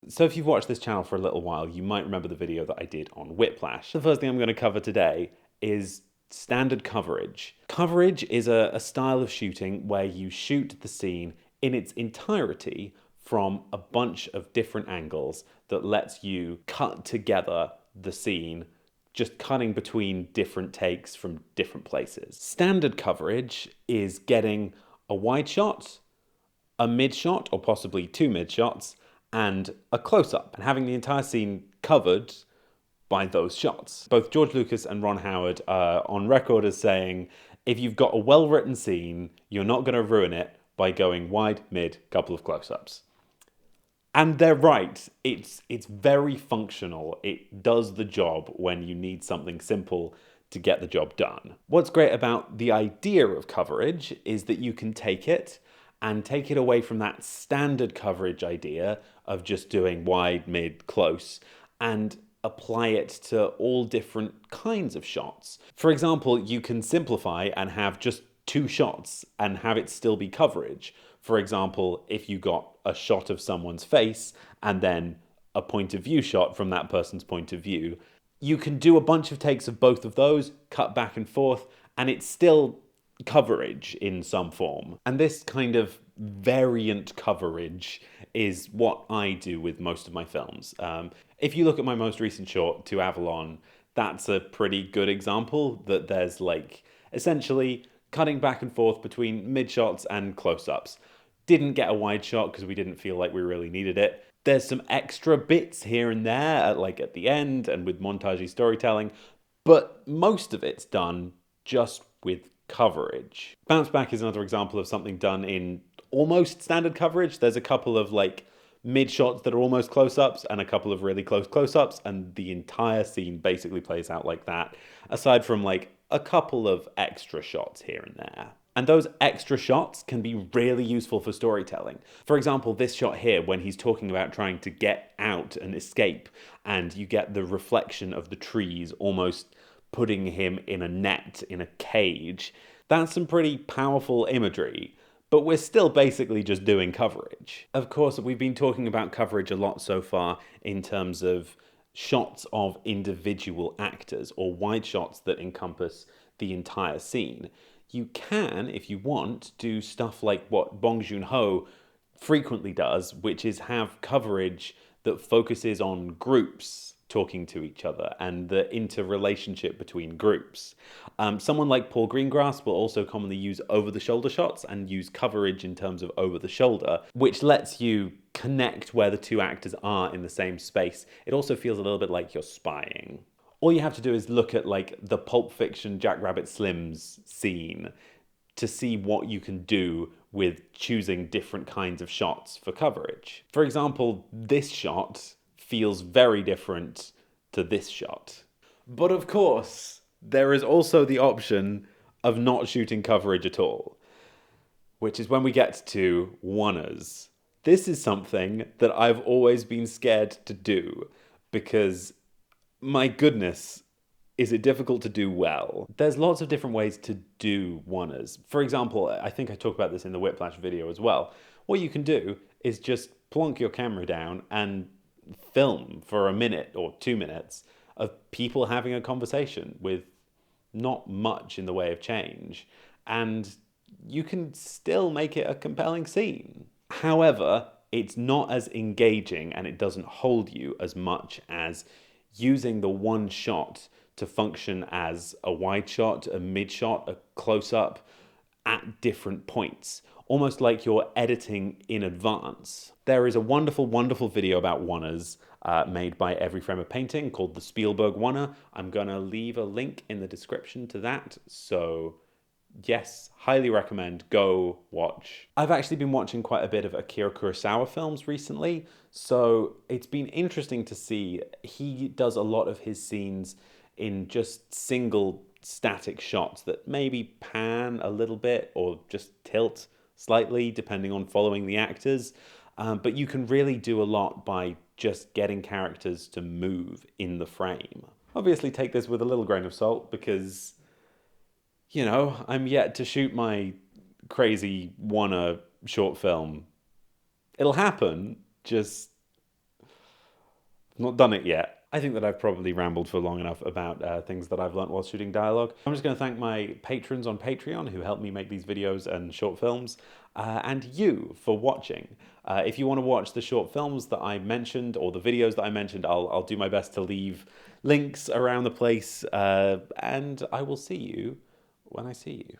So if you've watched this channel for a little while, you might remember the video that I did on Whiplash. The first thing I'm going to cover today is standard coverage. Coverage is a style of shooting where you shoot the scene in its entirety from a bunch of different angles that lets you cut together the scene, just cutting between different takes from different places. Standard coverage is getting a wide shot, a mid shot, or possibly two mid shots, and a close-up, and having the entire scene covered by those shots. Both George Lucas and Ron Howard are on record as saying, if you've got a well-written scene, you're not going to ruin it by going wide, mid, couple of close-ups. And they're right. It's very functional. It does the job when you need something simple to get the job done. What's great about the idea of coverage is that you can take it away from that standard coverage idea of just doing wide, mid, close, and apply it to all different kinds of shots. For example, you can simplify and have just two shots and have it still be coverage. For example, if you got a shot of someone's face and then a point of view shot from that person's point of view, you can do a bunch of takes of both of those, cut back and forth, and it's still coverage in some form. And this kind of variant coverage is what I do with most of my films. If you look at my most recent short, To Avalon, that's a pretty good example that there's like essentially cutting back and forth between mid shots and close-ups. Didn't get a wide shot because we didn't feel like we really needed it. There's some extra bits here and there at the end and with montagey storytelling, but most of it's done just with coverage. Bounce Back is another example of something done in almost standard coverage. There's a couple of like mid shots that are almost close-ups and a couple of really close close-ups, and the entire scene basically plays out like that, aside from like a couple of extra shots here and there. And those extra shots can be really useful for storytelling. For example, this shot here, when he's talking about trying to get out and escape, and you get the reflection of the trees almost putting him in a net, in a cage. That's some pretty powerful imagery, but we're still basically just doing coverage. Of course, we've been talking about coverage a lot so far in terms of shots of individual actors or wide shots that encompass the entire scene. You can, if you want, do stuff like what Bong Joon-ho frequently does, which is have coverage that focuses on groups talking to each other and the interrelationship between groups. Someone like Paul Greengrass will also commonly use over-the-shoulder shots and use coverage in terms of over-the-shoulder, which lets you connect where the two actors are in the same space. It also feels a little bit like you're spying. All you have to do is look at like the Pulp Fiction Jackrabbit Slims scene to see what you can do with choosing different kinds of shots for coverage. For example, this shot feels very different to this shot. But of course, there is also the option of not shooting coverage at all, which is when we get to oneers. This is something that I've always been scared to do because, my goodness, is it difficult to do well? There's lots of different ways to do oneers. For example, I think I talked about this in the Whiplash video as well. What you can do is just plonk your camera down and film for a minute or 2 minutes of people having a conversation with not much in the way of change, and you can still make it a compelling scene. However, it's not as engaging and it doesn't hold you as much as using the one shot to function as a wide shot, a mid shot, a close-up at different points, almost like you're editing in advance. There is a wonderful, wonderful video about oneers made by Every Frame of Painting called the Spielberg Oneer. I'm going to leave a link in the description to that, so yes, highly recommend, go watch. I've actually been watching quite a bit of Akira Kurosawa films recently, so it's been interesting to see. He does a lot of his scenes in just single static shots that maybe pan a little bit or just tilt slightly depending on following the actors. But you can really do a lot by just getting characters to move in the frame. Obviously take this with a little grain of salt because, you know, I'm yet to shoot my crazy Warner short film. It'll happen, just Not done it yet. I think that I've probably rambled for long enough about things that I've learnt while shooting dialogue. I'm just going to thank my patrons on Patreon who help me make these videos and short films, and you for watching. If you want to watch the short films that I mentioned or the videos that I mentioned, I'll do my best to leave links around the place, and I will see you when I see you.